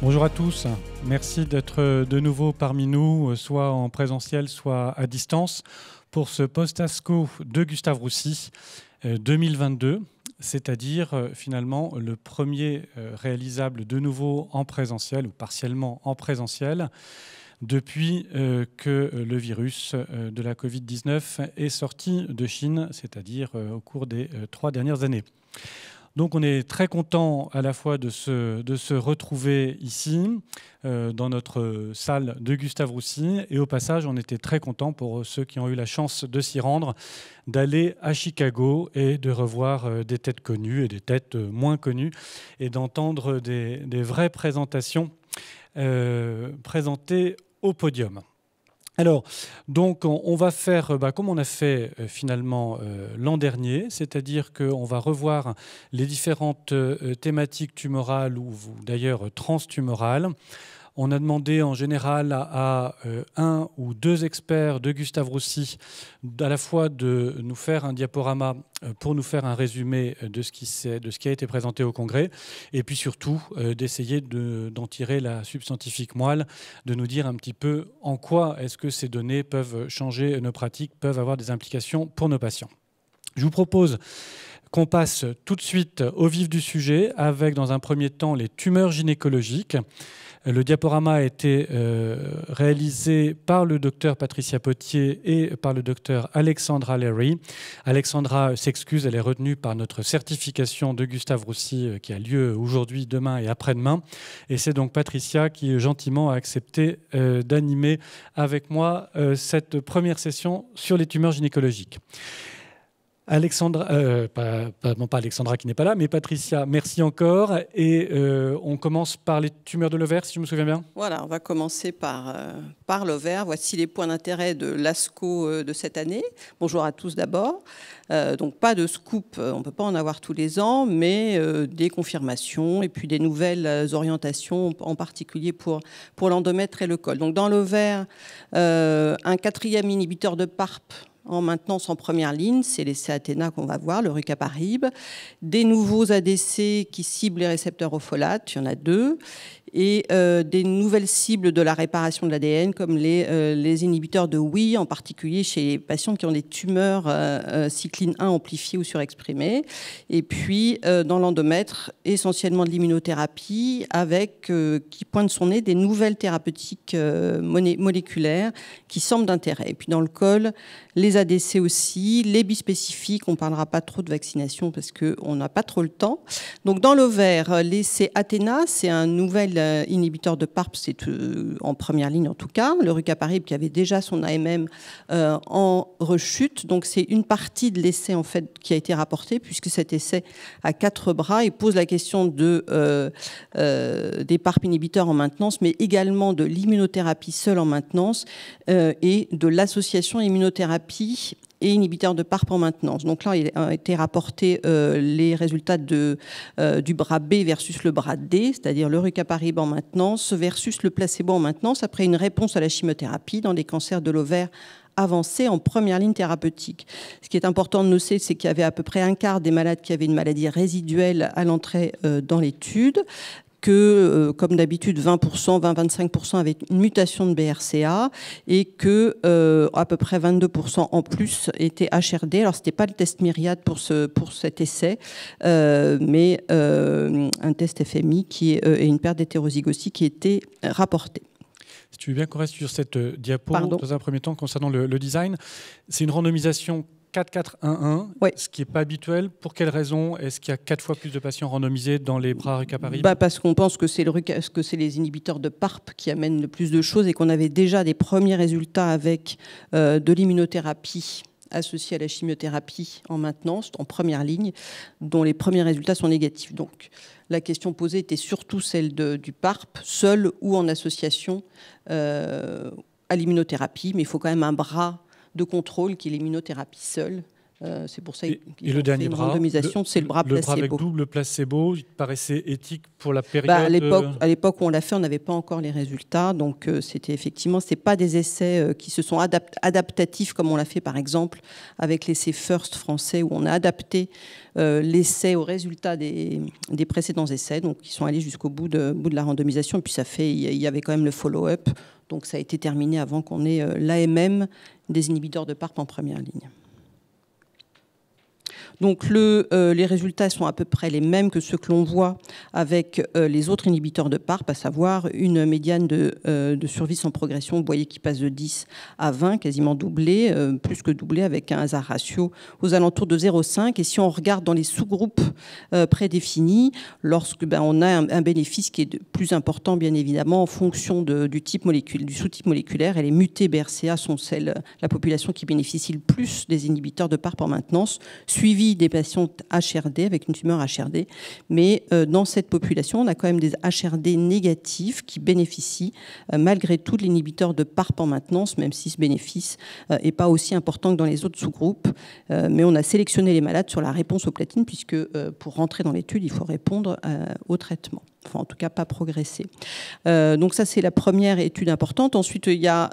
Bonjour à tous, merci d'être de nouveau parmi nous, soit en présentiel, soit à distance, pour ce post-ASCO de Gustave Roussy 2022, c'est-à-dire finalement le premier réalisable de nouveau en présentiel ou partiellement en présentiel depuis que le virus de la Covid-19 est sorti de Chine, c'est-à-dire au cours des 3 dernières années. Donc on est très content à la fois de se retrouver ici, dans notre salle de Gustave Roussy. Et au passage, on était très content pour ceux qui ont eu la chance de s'y rendre, d'aller à Chicago et de revoir des têtes connues et des têtes moins connues et d'entendre des vraies présentations présentées au podium. Alors, donc, on va faire comme on a fait finalement l'an dernier, c'est-à-dire qu'on va revoir les différentes thématiques tumorales ou d'ailleurs transtumorales. On a demandé en général à un ou deux experts de Gustave Roussy à la fois de nous faire un diaporama pour nous faire un résumé de ce qui a été présenté au congrès, et puis surtout d'essayer d'en tirer la substantifique moelle, de nous dire un petit peu en quoi est-ce que ces données peuvent changer nos pratiques, peuvent avoir des implications pour nos patients. Je vous propose qu'on passe tout de suite au vif du sujet avec, dans un premier temps, les tumeurs gynécologiques. Le diaporama a été réalisé par le docteur Patricia Potier et par le docteur Alexandra Leary. Alexandra s'excuse, elle est retenue par notre certification de Gustave Roussy qui a lieu aujourd'hui, demain et après-demain. Et c'est donc Patricia qui gentiment a accepté d'animer avec moi cette première session sur les tumeurs gynécologiques. Alexandra, pas Alexandra qui n'est pas là, mais Patricia, merci encore. Et on commence par les tumeurs de l'ovaire, si je me souviens bien. Voilà, on va commencer par l'ovaire. Voici les points d'intérêt de l'ASCO de cette année. Bonjour à tous d'abord. Donc pas de scoop, on ne peut pas en avoir tous les ans, mais des confirmations et puis des nouvelles orientations, en particulier pour l'endomètre et le col. Donc dans l'ovaire, un quatrième inhibiteur de PARP en maintenance en première ligne, c'est l'essai Athéna qu'on va voir, le rucaparib. Des nouveaux ADC qui ciblent les récepteurs au folate, il y en a 2. Et des nouvelles cibles de la réparation de l'ADN, comme les inhibiteurs de Wee, en particulier chez les patients qui ont des tumeurs cycline 1 amplifiées ou surexprimées. Et puis, dans l'endomètre, essentiellement de l'immunothérapie, avec, qui pointe son nez, des nouvelles thérapeutiques moléculaires qui semblent d'intérêt. Et puis, dans le col, les ADC aussi, les bispécifiques, on ne parlera pas trop de vaccination parce qu'on n'a pas trop le temps. Donc, dans l'ovaire, l'essai Athéna, c'est un nouvel inhibiteur de PARP, c'est en première ligne en tout cas, le rucaparib qui avait déjà son AMM en rechute. Donc c'est une partie de l'essai en fait qui a été rapportée, puisque cet essai a 4 bras et pose la question des PARP inhibiteurs en maintenance, mais également de l'immunothérapie seule en maintenance et de l'association immunothérapie et inhibiteur de PARP en maintenance. Donc là, il a été rapporté les résultats du bras B versus le bras D, c'est-à-dire le rucaparib en maintenance versus le placebo en maintenance, après une réponse à la chimiothérapie dans les cancers de l'ovaire avancé en première ligne thérapeutique. Ce qui est important de noter, c'est qu'il y avait à peu près un quart des malades qui avaient une maladie résiduelle à l'entrée dans l'étude, que, comme d'habitude, 20-25% avaient une mutation de BRCA et que à peu près 22% en plus étaient HRD. Alors, ce n'était pas le test Myriad pour cet essai, mais un test FMI et une perte d'hétérozygosie qui était rapportée. Si tu veux bien qu'on reste sur cette diapo, Pardon. dans un premier temps, concernant le design, c'est une randomisation 4-4-1-1, Oui. Ce qui n'est pas habituel. Pour quelle raison est-ce qu'il y a 4 fois plus de patients randomisés dans les bras rucaparib? Parce qu'on pense que c'est les inhibiteurs de PARP qui amènent le plus de choses et qu'on avait déjà des premiers résultats avec de l'immunothérapie associée à la chimiothérapie en maintenance, en première ligne, dont les premiers résultats sont négatifs. Donc la question posée était surtout celle du PARP, seul ou en association à l'immunothérapie, mais il faut quand même un bras de contrôle qui est l'immunothérapie seule, C'est pour ça Et qu'ils ont fait une randomisation, c'est le bras placebo. Le bras avec double placebo, il te paraissait éthique pour la période à l'époque où on l'a fait, on n'avait pas encore les résultats. Donc, c'était effectivement, ce n'est pas des essais qui se sont adaptatifs comme on l'a fait, par exemple, avec l'essai FIRST français, où on a adapté l'essai aux résultats des précédents essais. Donc, ils sont allés jusqu'au bout de la randomisation. Et puis, il y avait quand même le follow-up. Donc, ça a été terminé avant qu'on ait l'AMM des inhibiteurs de PARP en première ligne. Donc les résultats sont à peu près les mêmes que ceux que l'on voit avec les autres inhibiteurs de PARP, à savoir une médiane de survie sans progression, vous voyez, qui passe de 10 à 20, quasiment doublé, plus que doublé, avec un hasard ratio aux alentours de 0,5. Et si on regarde dans les sous-groupes prédéfinis, lorsque on a un bénéfice qui est plus important, bien évidemment, en fonction du sous-type moléculaire, et les mutés BRCA sont la population qui bénéficie le plus des inhibiteurs de PARP en maintenance, suivi des patients HRD avec une tumeur HRD, mais dans cette population, on a quand même des HRD négatifs qui bénéficient malgré tout de l'inhibiteur de PARP en maintenance, même si ce bénéfice n'est pas aussi important que dans les autres sous-groupes. Mais on a sélectionné les malades sur la réponse aux platines, puisque pour rentrer dans l'étude, il faut répondre au traitement. Enfin, en tout cas, pas progresser. Donc ça, c'est la première étude importante. Ensuite, il y a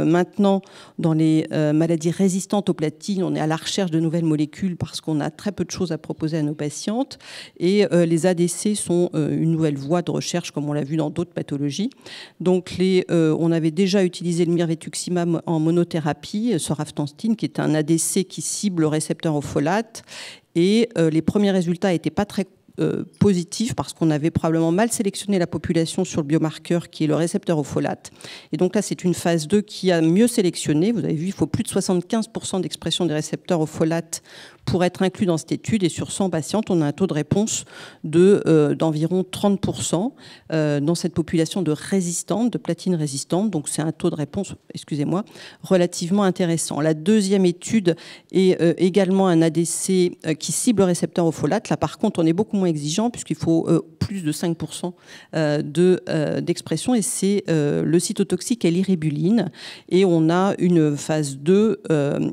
maintenant, dans les maladies résistantes aux platines, on est à la recherche de nouvelles molécules parce qu'on a très peu de choses à proposer à nos patientes. Et les ADC sont une nouvelle voie de recherche, comme on l'a vu dans d'autres pathologies. Donc, on avait déjà utilisé le mirvetuximab en monothérapie, sorafenib, qui est un ADC qui cible le récepteur au folate. Et les premiers résultats n'étaient pas très positif parce qu'on avait probablement mal sélectionné la population sur le biomarqueur qui est le récepteur au folate. Et donc là, c'est une phase 2 qui a mieux sélectionné. Vous avez vu, il faut plus de 75% d'expression des récepteurs au folate pour être inclus dans cette étude. Et sur 100 patientes, on a un taux de réponse d'environ 30% dans cette population de résistantes, de platine résistantes. Donc c'est un taux de réponse, relativement intéressant. La deuxième étude est également un ADC qui cible le récepteur au folate. Là, par contre, on est beaucoup moins exigeant puisqu'il faut plus de 5% d'expression. Et c'est le cytotoxique et l'iribuline. Et on a une phase 2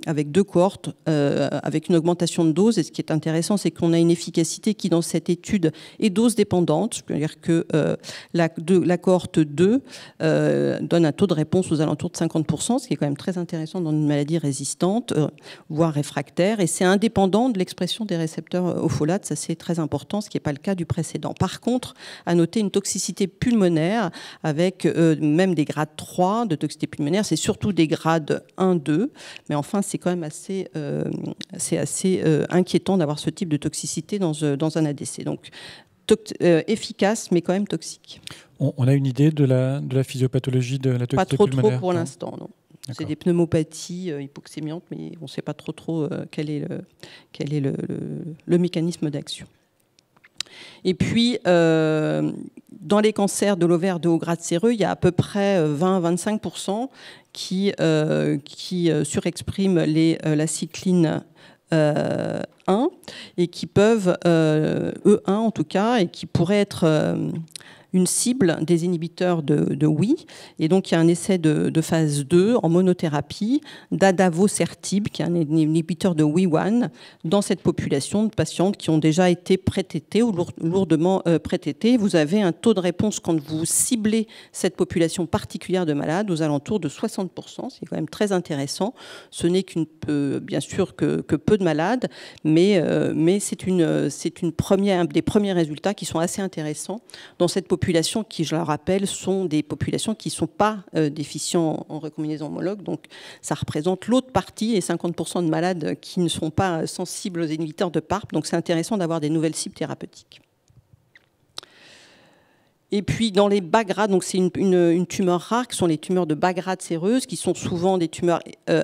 avec 2 cohortes, avec une augmentation de dose. Et ce qui est intéressant, c'est qu'on a une efficacité qui, dans cette étude, est dose dépendante. C'est-à-dire que la cohorte 2 donne un taux de réponse aux alentours de 50%, ce qui est quand même très intéressant dans une maladie résistante, voire réfractaire. Et c'est indépendant de l'expression des récepteurs au folate. Ça, c'est très important, ce qui n'est pas le cas du précédent. Par contre, à noter une toxicité pulmonaire avec même des grades 3 de toxicité pulmonaire. C'est surtout des grades 1-2. Mais enfin, c'est quand même assez inquiétant d'avoir ce type de toxicité dans un ADC. Donc, efficace, mais quand même toxique. On a une idée de la physiopathologie de la toxicité pulmonaire? Pas trop pour l'instant, non. C'est des pneumopathies hypoxémiantes, mais on ne sait pas trop quel est le mécanisme d'action. Et puis, dans les cancers de l'ovaire de haut grade séreux, il y a à peu près 20-25% qui surexpriment la cycline 1 et qui peuvent, E1 en tout cas, et qui pourraient être une cible des inhibiteurs de WEE. Et donc, il y a un essai de phase 2 en monothérapie d'adavosertib, qui est un inhibiteur de WEE1, dans cette population de patientes qui ont déjà été pré-TT ou lourdement pré-TT. Vous avez un taux de réponse quand vous ciblez cette population particulière de malades aux alentours de 60%. C'est quand même très intéressant. Ce n'est bien sûr que peu de malades, mais c'est un des premiers résultats qui sont assez intéressants dans cette population qui, je le rappelle, sont des populations qui ne sont pas déficients en recombinaison homologue. Donc, ça représente l'autre partie et 50% de malades qui ne sont pas sensibles aux inhibiteurs de PARP. Donc, c'est intéressant d'avoir des nouvelles cibles thérapeutiques. Et puis, dans les bas grades, donc c'est une tumeur rare, qui sont les tumeurs de bas grade séreuse, qui sont souvent des tumeurs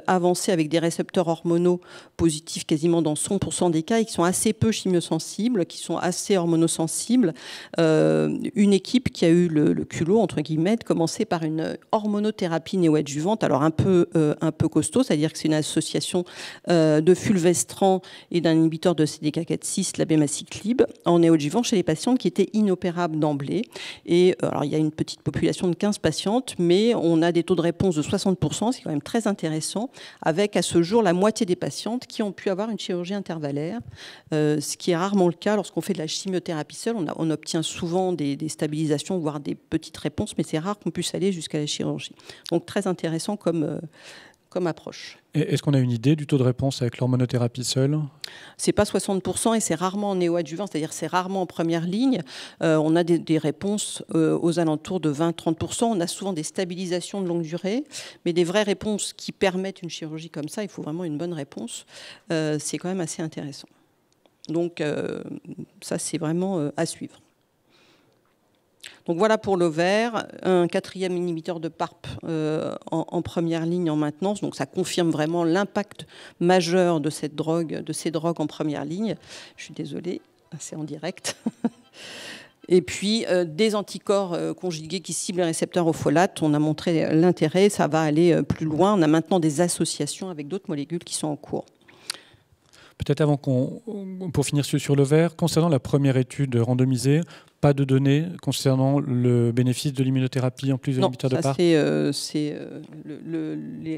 avancées avec des récepteurs hormonaux positifs quasiment dans 100% des cas, et qui sont assez peu chimiosensibles, qui sont assez hormonosensibles. Une équipe qui a eu le culot, entre guillemets, de commencer par une hormonothérapie néoadjuvante, alors un peu costaud, c'est-à-dire que c'est une association de fulvestrant et d'un inhibiteur de CDK4/6, l'abemaciclib, en néoadjuvant chez les patientes qui étaient inopérables d'emblée. Et alors, il y a une petite population de 15 patientes, mais on a des taux de réponse de 60%, c'est quand même très intéressant, avec à ce jour la moitié des patientes qui ont pu avoir une chirurgie intervallaire, ce qui est rarement le cas lorsqu'on fait de la chimiothérapie seule. On obtient souvent des stabilisations, voire des petites réponses, mais c'est rare qu'on puisse aller jusqu'à la chirurgie. Donc très intéressant comme approche. Est-ce qu'on a une idée du taux de réponse avec l'hormonothérapie seule? C'est pas 60% et c'est rarement en néoadjuvant, c'est-à-dire c'est rarement en première ligne. On a des réponses aux alentours de 20-30%. On a souvent des stabilisations de longue durée, mais des vraies réponses qui permettent une chirurgie comme ça, il faut vraiment une bonne réponse. C'est quand même assez intéressant. Donc ça, c'est vraiment à suivre. Donc voilà pour l'ovaire, un 4e inhibiteur de PARP en première ligne en maintenance. Donc ça confirme vraiment l'impact majeur de ces drogues en première ligne. Je suis désolée, c'est en direct. Et puis des anticorps conjugués qui ciblent les récepteurs au folate. On a montré l'intérêt, ça va aller plus loin. On a maintenant des associations avec d'autres molécules qui sont en cours. Peut-être avant pour finir sur l'ovaire, concernant la première étude randomisée, pas de données concernant le bénéfice de l'immunothérapie en plus de l'inhibiteur de PARP?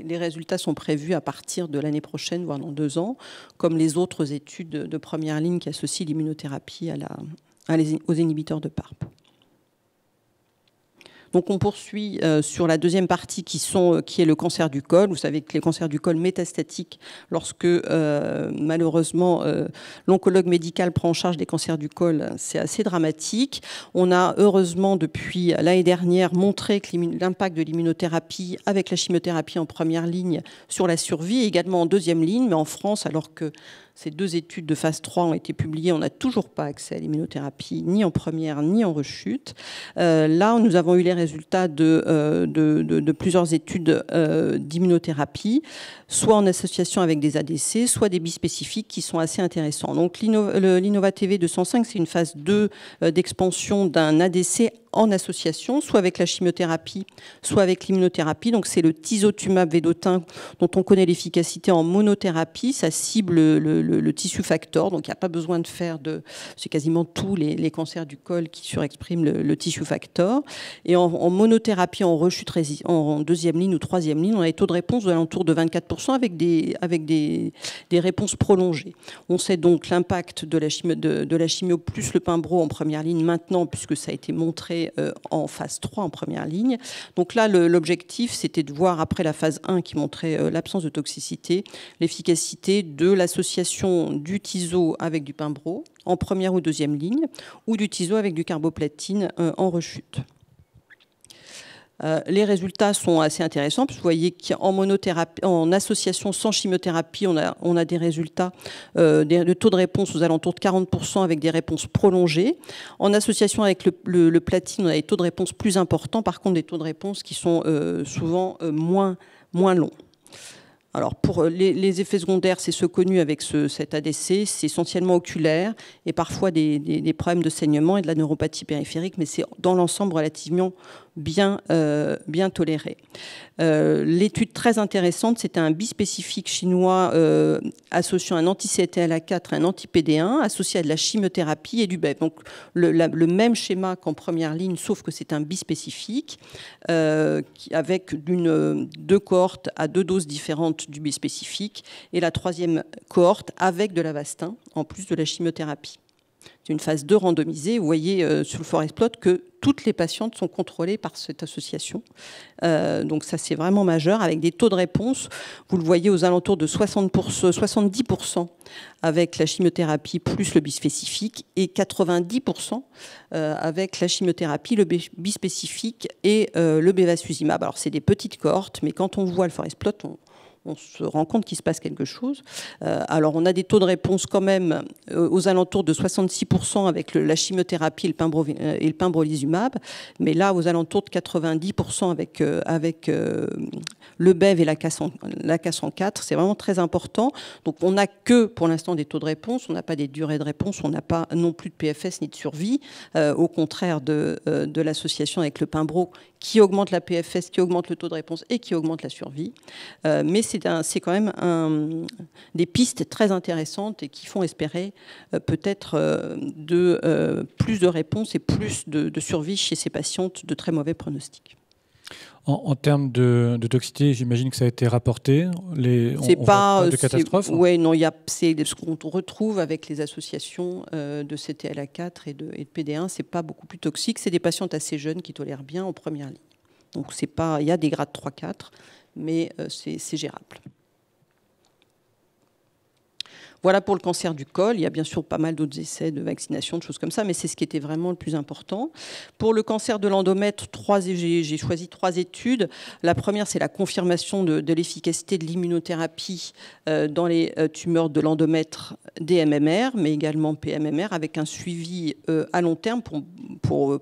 Les résultats sont prévus à partir de l'année prochaine, voire dans 2 ans, comme les autres études de première ligne qui associent l'immunothérapie aux inhibiteurs de PARP. Donc on poursuit sur la deuxième partie qui est le cancer du col. Vous savez que les cancers du col métastatiques, lorsque malheureusement l'oncologue médical prend en charge des cancers du col, c'est assez dramatique. On a heureusement depuis l'année dernière montré que l'impact de l'immunothérapie avec la chimiothérapie en première ligne sur la survie, également en deuxième ligne, mais en France, alors que ces 2 études de phase 3 ont été publiées. On n'a toujours pas accès à l'immunothérapie, ni en première, ni en rechute. Là, nous avons eu les résultats de plusieurs études d'immunothérapie, soit en association avec des ADC, soit des bispécifiques qui sont assez intéressants. Donc, l'InnovaTV 205, c'est une phase 2 d'expansion d'un ADC en association, soit avec la chimiothérapie, soit avec l'immunothérapie. Donc c'est le tisotumab vedotin dont on connaît l'efficacité en monothérapie. Ça cible le tissue factor, donc il n'y a pas besoin de faire c'est quasiment tous les cancers du col qui surexpriment le tissue factor. Et en monothérapie, en rechute en deuxième ligne ou troisième ligne, on a des taux de réponse de l'entour de 24% avec des réponses prolongées. On sait donc l'impact de la chimio plus le Pimbro en première ligne maintenant, puisque ça a été montré en phase 3 en première ligne. Donc là, l'objectif, c'était de voir après la phase 1 qui montrait l'absence de toxicité, l'efficacité de l'association du tiso avec du Pimbro en première ou deuxième ligne, ou du tiso avec du carboplatine en rechute. Les résultats sont assez intéressants. Vous voyez qu'en monothérapie, en association sans chimiothérapie, on a des résultats de taux de réponse aux alentours de 40% avec des réponses prolongées. En association avec le platine, on a des taux de réponse plus importants. Par contre, des taux de réponse qui sont souvent moins longs. Alors pour les effets secondaires, c'est ceux connus avec cet ADC, c'est essentiellement oculaire et parfois des problèmes de saignement et de la neuropathie périphérique, mais c'est dans l'ensemble relativement bien toléré. L'étude très intéressante, c'était un bispécifique chinois associant un anti-CTLA4 et un anti-PD1 associé à de la chimiothérapie et du BEV. Donc le même schéma qu'en première ligne, sauf que c'est un bispécifique avec 2 cohortes à 2 doses différentes du bispécifique et la 3e cohorte avec de l'Avastin en plus de la chimiothérapie. C'est une phase 2 randomisée. Vous voyez sur le forest plot que toutes les patientes sont contrôlées par cette association. Donc ça, c'est vraiment majeur, avec des taux de réponse, vous le voyez, aux alentours de 70% avec la chimiothérapie plus le bispécifique et 90% avec la chimiothérapie, le bispécifique et le bevacizumab. Alors, c'est des petites cohortes, mais quand on voit le forest plot, on se rend compte qu'il se passe quelque chose. Alors, on a des taux de réponse quand même aux alentours de 66% avec la chimiothérapie et le pembrolizumab, mais là, aux alentours de 90% avec le BEV et la K104. C'est vraiment très important. Donc, on n'a que, pour l'instant, des taux de réponse. On n'a pas des durées de réponse. On n'a pas non plus de PFS ni de survie, au contraire de l'association avec le Pimbro, qui augmente la PFS, qui augmente le taux de réponse et qui augmente la survie. Mais c'est c'est quand même des pistes très intéressantes et qui font espérer peut-être plus de réponses et plus de survie chez ces patientes de très mauvais pronostics. En termes de toxicité, j'imagine que ça a été rapporté. C'est pas de catastrophe. Oui, non, c'est ce qu'on retrouve avec les associations de CTLA4 et de PD1. C'est pas beaucoup plus toxique. C'est des patientes assez jeunes qui tolèrent bien en première ligne. Donc c'est pas, il y a des grades 3-4, mais c'est gérable. Voilà pour le cancer du col. Il y a bien sûr pas mal d'autres essais de vaccination, de choses comme ça, mais c'est ce qui était vraiment le plus important. Pour le cancer de l'endomètre, j'ai choisi 3 études. La première, c'est la confirmation de l'efficacité de l'immunothérapie dans les tumeurs de l'endomètre DMMR, mais également PMMR, avec un suivi à long terme pour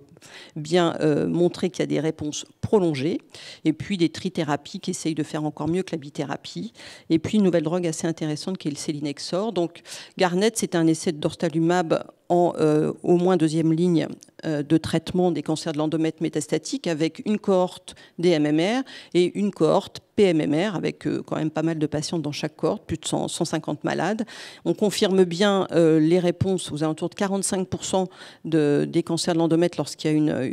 bien montrer qu'il y a des réponses prolongées, et puis des trithérapies qui essayent de faire encore mieux que la bithérapie, et puis une nouvelle drogue assez intéressante qui est le sélinexor. Donc Garnet, c'est un essai de dostarlimab au moins 2e ligne de traitement des cancers de l'endomètre métastatique, avec une cohorte DMMR et une cohorte PMMR, avec quand même pas mal de patients dans chaque cohorte, plus de 150 malades. On confirme bien les réponses aux alentours de 45% des cancers de l'endomètre lorsqu'il y a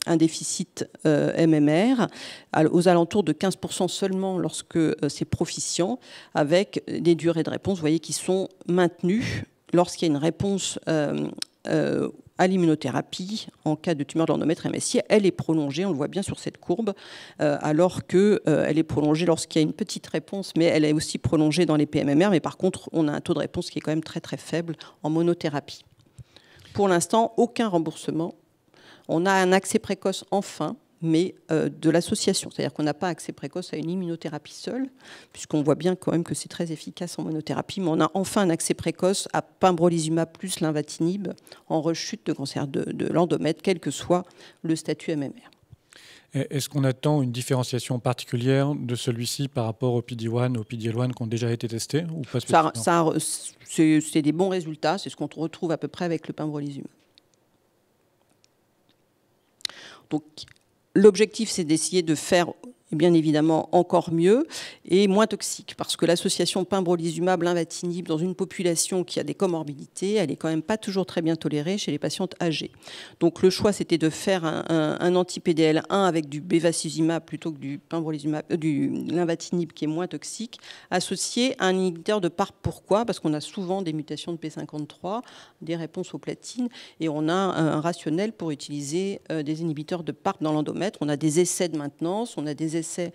un déficit MMR, aux alentours de 15% seulement lorsque c'est proficient, avec des durées de réponse, vous voyez, qui sont maintenues lorsqu'il y a une réponse à l'immunothérapie en cas de tumeur de l'endomètre MSI. Elle est prolongée, on le voit bien sur cette courbe, alors qu'elle est prolongée lorsqu'il y a une petite réponse, mais elle est aussi prolongée dans les PMMR. Mais par contre, on a un taux de réponse qui est quand même très très faible en monothérapie. Pour l'instant, aucun remboursement. On a un accès précoce enfin, mais de l'association. C'est-à-dire qu'on n'a pas accès précoce à une immunothérapie seule, puisqu'on voit bien quand même que c'est très efficace en monothérapie, mais on a enfin un accès précoce à pembrolizumab plus lenvatinib en rechute de cancer de l'endomètre, quel que soit le statut MMR. Est-ce qu'on attend une différenciation particulière de celui-ci par rapport au PD-1, au PD-L1 qui ont déjà été testés ou pas spécifiquement ? C'est des bons résultats, c'est ce qu'on retrouve à peu près avec le pembrolizumab. Donc, l'objectif, c'est d'essayer de faire, bien évidemment, encore mieux et moins toxique, parce que l'association pembrolizumab lenvatinib dans une population qui a des comorbidités, elle est quand même pas toujours très bien tolérée chez les patientes âgées. Donc le choix, c'était de faire un anti-PDL1 avec du bevacizumab plutôt que du pembrolizumab, du lenvatinib qui est moins toxique, associé à un inhibiteur de PARP. Pourquoi ? Parce qu'on a souvent des mutations de P53, des réponses aux platines, et on a un rationnel pour utiliser des inhibiteurs de PARP dans l'endomètre. On a des essais de maintenance, on a des essais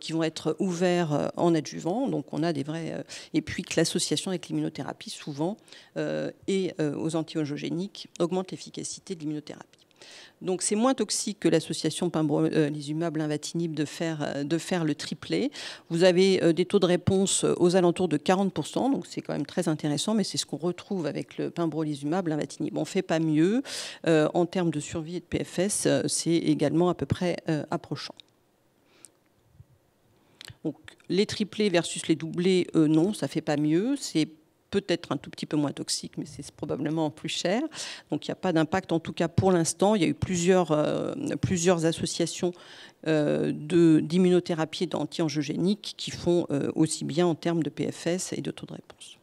qui vont être ouverts en adjuvant, donc on a des vrais... et puis que l'association avec l'immunothérapie, souvent, et aux anti-angiogéniques, augmente l'efficacité de l'immunothérapie. Donc c'est moins toxique que l'association pembrolizumab lenvatinib de faire le triplet. Vous avez des taux de réponse aux alentours de 40%, donc c'est quand même très intéressant, mais c'est ce qu'on retrouve avec le pembrolizumab lenvatinib. On ne fait pas mieux. En termes de survie et de PFS, c'est également à peu près approchant. Donc, les triplés versus les doublés, non, ça ne fait pas mieux. C'est peut-être un tout petit peu moins toxique, mais c'est probablement plus cher. Donc, il n'y a pas d'impact, en tout cas pour l'instant. Il y a eu plusieurs associations d'immunothérapie et d'anti-angiogéniques qui font aussi bien en termes de PFS et de taux de réponse.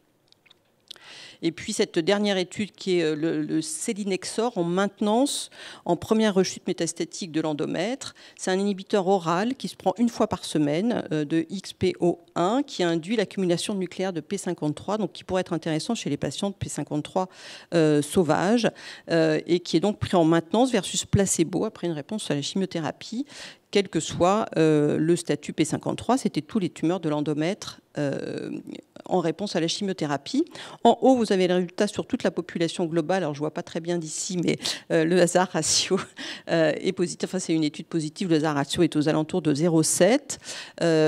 Et puis cette dernière étude qui est le sélinexor en maintenance en première rechute métastatique de l'endomètre. C'est un inhibiteur oral qui se prend une fois par semaine de XPO1 qui induit l'accumulation nucléaire de P53, donc qui pourrait être intéressant chez les patients de P53 sauvages et qui est donc pris en maintenance versus placebo après une réponse à la chimiothérapie, quel que soit le statut P53. C'était tous les tumeurs de l'endomètre en réponse à la chimiothérapie. En haut, vous avez le résultat sur toute la population globale. Alors, je ne vois pas très bien d'ici, mais le hasard ratio est positif. Enfin, c'est une étude positive. Le hasard ratio est aux alentours de 0,7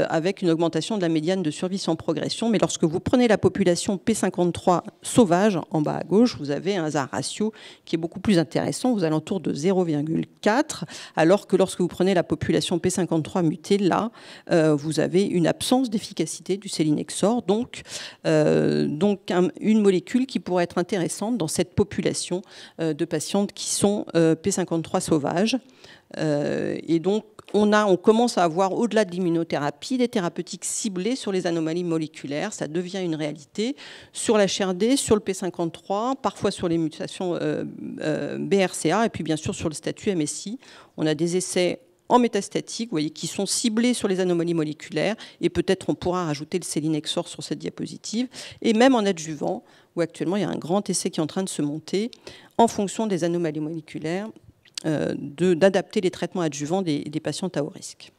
avec une augmentation de la médiane de survie sans progression. Mais lorsque vous prenez la population P53 sauvage, en bas à gauche, vous avez un hasard ratio qui est beaucoup plus intéressant, aux alentours de 0,4, alors que lorsque vous prenez la population P53 mutée, là, vous avez une absence d'efficacité du sélinexor, donc une molécule qui pourrait être intéressante dans cette population de patientes qui sont P53 sauvages. Et donc, on commence à avoir, au-delà de l'immunothérapie, des thérapeutiques ciblées sur les anomalies moléculaires. Ça devient une réalité sur la HRD, sur le P53, parfois sur les mutations BRCA, et puis bien sûr sur le statut MSI. On a des essais en métastatique, vous voyez, qui sont ciblés sur les anomalies moléculaires, et peut-être on pourra rajouter le sélinexor sur cette diapositive, et même en adjuvant, où actuellement il y a un grand essai qui est en train de se monter, en fonction des anomalies moléculaires, d'adapter les traitements adjuvants des patients à haut risque.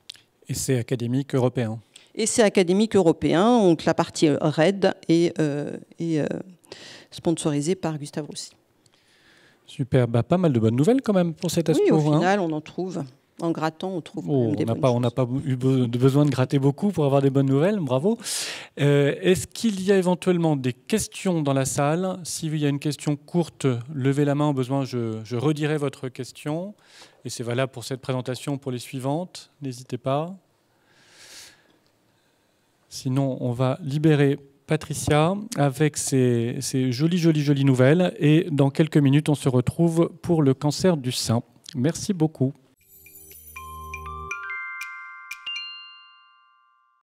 Et c'est académique européen. Et c'est académique européen, donc la partie RED est sponsorisée par Gustave Roussy. Super, pas mal de bonnes nouvelles quand même pour cet ASCO. Oui, au final, on en trouve. En grattant, on trouve des bonnes choses. On n'a pas eu besoin de gratter beaucoup pour avoir des bonnes nouvelles, bravo. Est-ce qu'il y a éventuellement des questions dans la salle? S'il y a une question courte, levez la main au besoin, je redirai votre question. Et c'est valable pour cette présentation, pour les suivantes, n'hésitez pas. Sinon, on va libérer Patricia avec ses jolies nouvelles. Et dans quelques minutes, on se retrouve pour le cancer du sein. Merci beaucoup.